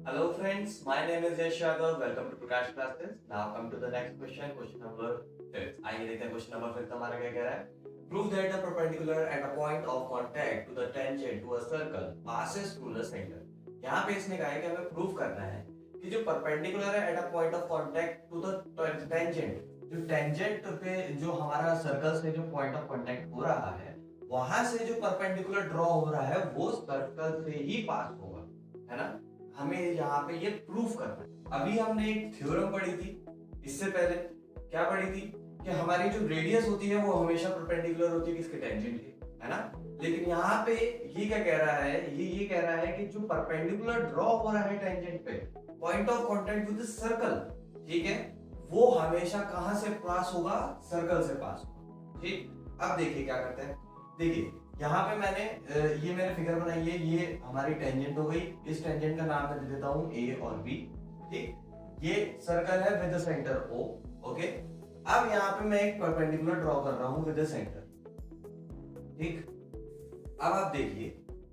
Hello friends, my name is Yash Yadav. Welcome to Prakash Classes. Now come to the next question, question number 5. आइए देखते हैं question number 5 हमारा क्या कह रहा है. Prove that the perpendicular at a point of contact to the tangent to a circle passes through the center. यहाँ पे इसने कहा है कि हमें प्रूव करना है कि जो परपेंडिकुलर है at a point of contact to the tangent, जो टेंजेंट पे जो हमारा सर्कल से जो पॉइंट ऑफ कांटेक्ट हो रहा है वहां से जो परपेंडिकुलर ड्रॉ हो रहा है वो सर्कल से ही पास होगा, है ना. हमें यहाँ पे ये प्रूफ करना है. अभी हमने एक थ्योरम पढ़ी थी, इससे पहले क्या पढ़ी थी कि हमारी जो रेडियस होती है वो हमेशा परपेंडिकुलर होती है किसके, टेंजेंट के, है ना. लेकिन यहाँ पे ये क्या कह रहा है, ये कह रहा है कि जो परपेंडिकुलर ड्रॉ हो रहा है टेंजेंट पे point of contact with circle, ठीक है, वो हमेशा कहां से पास होगा, सर्कल से पास होगा. ठीक, अब देखिए क्या करते हैं. देखिए यहाँ पे मैंने ये मैंने फिगर बनाई है, ये हमारी टेंजेंट हो गई. इस टेंजेंट का नाम मैं दे देता हूँ ए और बी. ठीक, ये सर्कल है विद सेंटर ओ. ओके, अब यहाँ पे मैं एक परपेंडिकुलर ड्रॉ कर रहा हूँ विद सेंटर. ठीक, अब आप देखिए,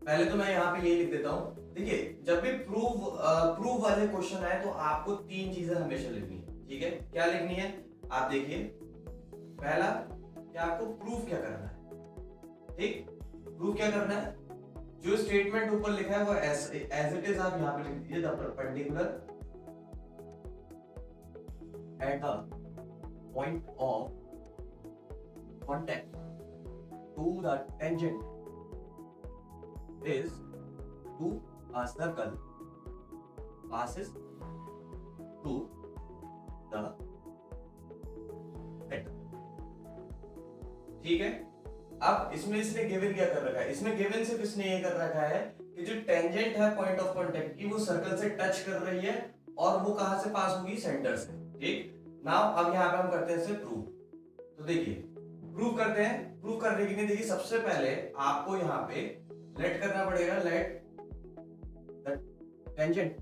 पहले तो मैं यहाँ पे ये लिख देता हूँ. देखिए जब भी प्रूव वाले क्वेश्चन आए तो आपको तीन चीजें हमेशा लिखनी है. ठीक है, क्या लिखनी है आप देखिए. पहला कि आपको प्रूफ क्या करना है. ठीक, प्रूफ क्या करना है, जो स्टेटमेंट ऊपर लिखा है वो एज इट इज आप यहाँ पे लिख दीजिए. The perpendicular at the point of contact to the tangent is to a circle passes through the center. ठीक है, अब इसमें इसने गिवन क्या कर रखा है, इसमें गिवन सिर्फ इसने ये कर रखा है कि जो टेंजेंट है पॉइंट ऑफ कांटेक्ट की वो सर्कल से टच कर रही है और वो कहां से पास होगी, सेंटर से. ठीक, नाउ अब यहाँ पे हम करते हैं इसे प्रूव. तो देखिए प्रूव करते हैं. प्रूव करने के लिए देखिए सबसे पहले आपको यहाँ पे लेट करना पड़ेगा, let the tangent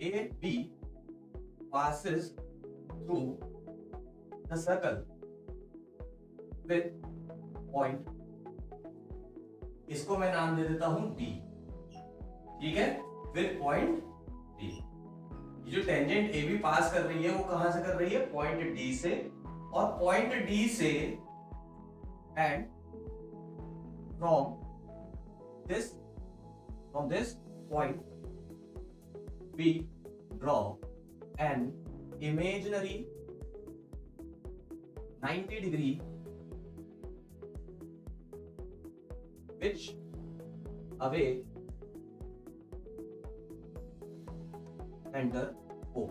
A B passes through the circle with point, इसको मैं नाम दे देता हूं D. ठीक है, with point D. ये जो टेंजेंट ए बी पास कर रही है वो कहां से कर रही है, पॉइंट D से, और पॉइंट D से and from this point we draw an imaginary 90-degree which away center O.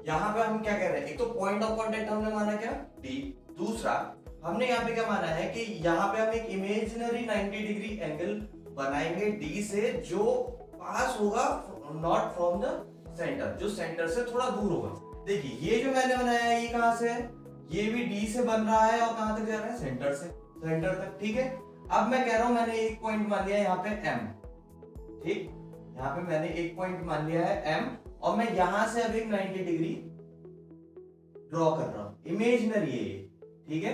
यहां पे हम क्या कह रहे हैं, एक तो पॉइंट ऑफ कांटेक्ट हमने माना क्या, D. दूसरा हमने यहाँ पे क्या माना है कि यहाँ पे हम एक इमेजिनरी 90 डिग्री एंगल बनाएंगे D से जो पास होगा नॉट फ्रॉम द सेंटर, जो सेंटर से थोड़ा दूर होगा. देखिए ये जो मैंने बनाया है ये कहां से है, ये भी D से बन रहा है और कहां तक जा रहा है, सेंटर से, सेंटर तक. ठीक है, अब मैं कह रहा हूं मैंने एक पॉइंट मान लिया है यहाँ पे M. ठीक, यहाँ पे मैंने एक पॉइंट मान लिया है M और मैं यहां से अब एक 90 डिग्री ड्रॉ कर रहा हूं, इमेजिनरी है ये. ठीक है,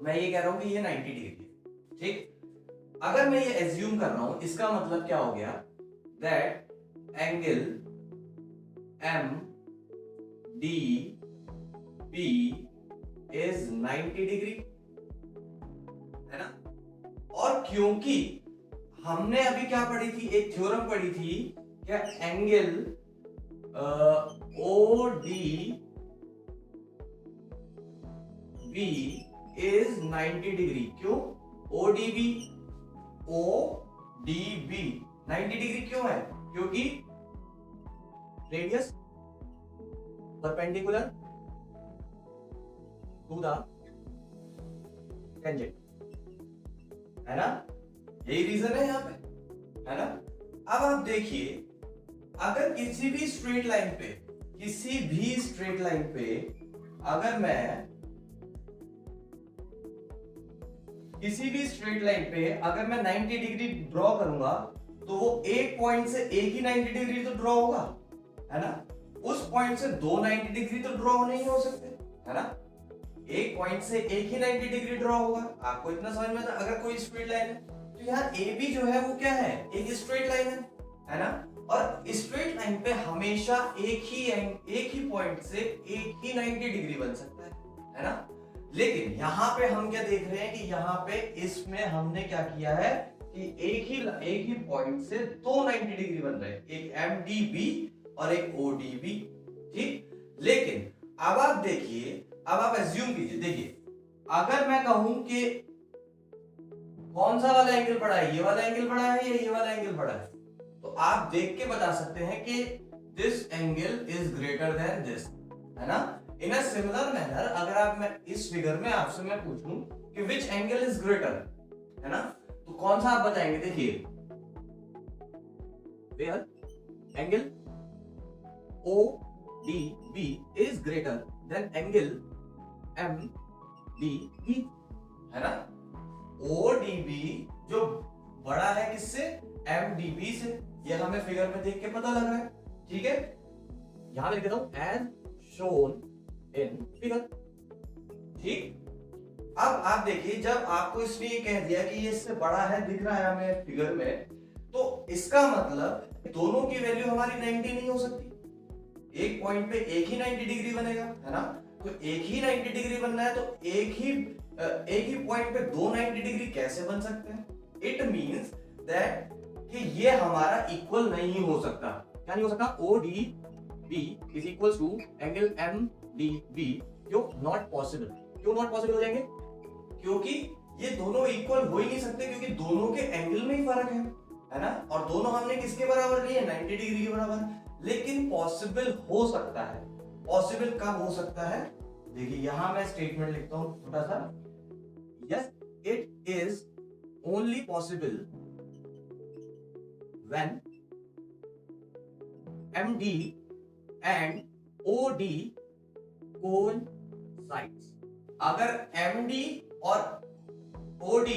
मैं ये कह रहा हूं कि ये 90 डिग्री. ठीक, अगर मैं ये एज्यूम कर रहा हूं इसका मतलब क्या हो गया, that angle M D P is 90 degree, है ना. और क्योंकि हमने अभी क्या पढ़ी थी, एक थ्योरम पढ़ी थी क्या, angle O D B is 90 degree. क्यों, ओ डी बी 90 डिग्री क्यों है, क्योंकि radius perpendicular to the tangent, है ना. यही रीजन है यहाँ पे, है ना. अब आप देखिए अगर किसी भी स्ट्रेट लाइन पे अगर मैं किसी भी स्ट्रेट लाइन पे अगर मैं 90 डिग्री ड्रॉ करूंगा तो वो एक पॉइंट से एक ही 90 डिग्री तो ड्रॉ होगा, है ना. उस पॉइंट से दो 90 डिग्री तो ड्रॉ नहीं हो सकते, है ना. एक पॉइंट से एक ही 90 डिग्री ड्रॉ होगा. आपको इतना समझ में आता, अगर कोई स्ट्रेट लाइन है तो यहाँ ए बी जो है वो क्या है, एक स्ट्रेट लाइन है ना, और स्ट्रेट लाइन पे हमेशा एक ही पॉइंट से एक ही 90 डिग्री बन सकता है ना। लेकिन यहाँ पे हम क्या देख रहे हैं कि यहाँ पे इसमें हमने क्या किया है कि एक ही पॉइंट से दो 90 डिग्री बन रहे हैं, एक MDB और एक ODB, ठीक। लेकिन अब आप देखिए, अब आप एज्यूम कीजिए, देखिए अगर मैं कहूं कि कौन सा वाला एंगल बड़ा है, ये वाला एंगल बड़ा है या ये वाला एंगल बड़ा है, तो आप देख के बता सकते हैं कि this angle is greater then this, है ना। इन अ सिमिलर मैनर अगर आप मैं इस फिगर में आपसे मैं पूछूं कि विच एंगल इज ग्रेटर, है ना, तो कौन सा आप बताएंगे। देखिए where angle ODB is greater than angle MDB, है ना। ODB जो बड़ा है किससे, MDB से, ये हमें फिगर में देख के पता लग रहा है, ठीक है। यहां लिख देता हूं एज शोन इन फिगर, ठीक। अब आप देखिए, जब आपको इसने ये कह दिया कि ये इससे बड़ा है दिख रहा है हमें फिगर में, तो इसका मतलब दोनों की वैल्यू हमारी 90 नहीं हो सकती। एक पॉइंट पे एक ही 90 डिग्री बनेगा, है ना, तो एक ही 90 डिग्री बनना है तो एक ही पॉइंट पे दो 90 डिग्री कैसे बन सकते हैं। इट मींस दैट कि ये हमारा इक्वल नहीं हो सकता। क्या नहीं हो सकता, ODB is equal to angle MDB। क्यों नॉट पॉसिबल, क्यों नॉट पॉसिबल हो जाएंगे, क्योंकि ये दोनों इक्वल हो ही नहीं सकते, क्योंकि दोनों के एंगल में ही फर्क है ना, और दोनों हमने किसके बराबर लिए, 90 डिग्री के बराबर। लेकिन पॉसिबल हो सकता है, पॉसिबल कब हो सकता है, देखिए यहां मैं स्टेटमेंट लिखता हूं छोटा सा, yes it is only possible when MD and OD coincides. अगर MD और OD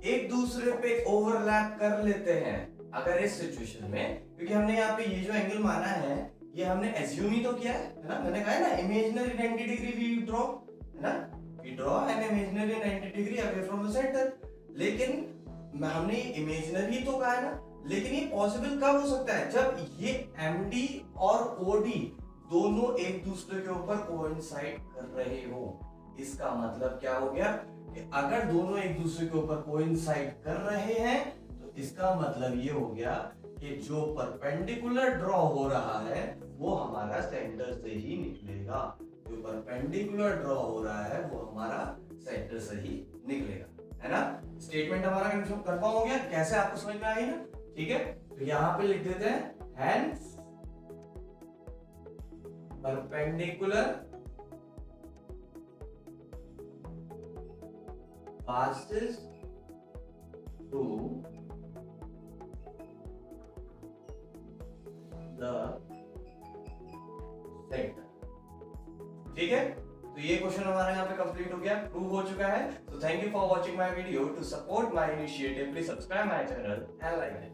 एक दूसरे पे ओवरलैप कर लेते हैं, अगर इस सिचुएशन में, क्योंकि हमने यहाँ पे ये जो एंगल माना है ये हमने एज्यूम ही तो किया है ना, मैंने कहा है ना इमेजिनरी 90 डिग्री वी ड्रॉ, है ना, we draw an imaginary 90 degree away from the centre. लेकिन हमने इमेजिनरी तो कहा है ना, लेकिन ये पॉसिबल कब हो सकता है, जब ये MD और OD दोनों एक दूसरे के ऊपर कोइंसाइड कर रहे हो। इसका मतलब क्या हो गया कि अगर दोनों एक दूसरे के ऊपर कोइंसाइड कर रहे हैं तो इसका मतलब ये हो गया कि जो परपेंडिकुलर ड्रॉ हो रहा है वो हमारा सेंटर से ही निकलेगा। जो परपेंडिकुलर ड्रॉ हो रहा है वो हमारा सेंटर से ही निकलेगा, है ना। स्टेटमेंट हमारा कंफर्म हो गया, कैसे आपको समझ में आई ना, ठीक है। तो यहां पे लिख देते हैं hence perpendicular passes through the center, ठीक है। तो ये क्वेश्चन हमारा यहाँ पे कंप्लीट हो गया, प्रूव हो चुका है। तो thank you for watching my video. To support my initiative please subscribe my channel and like it.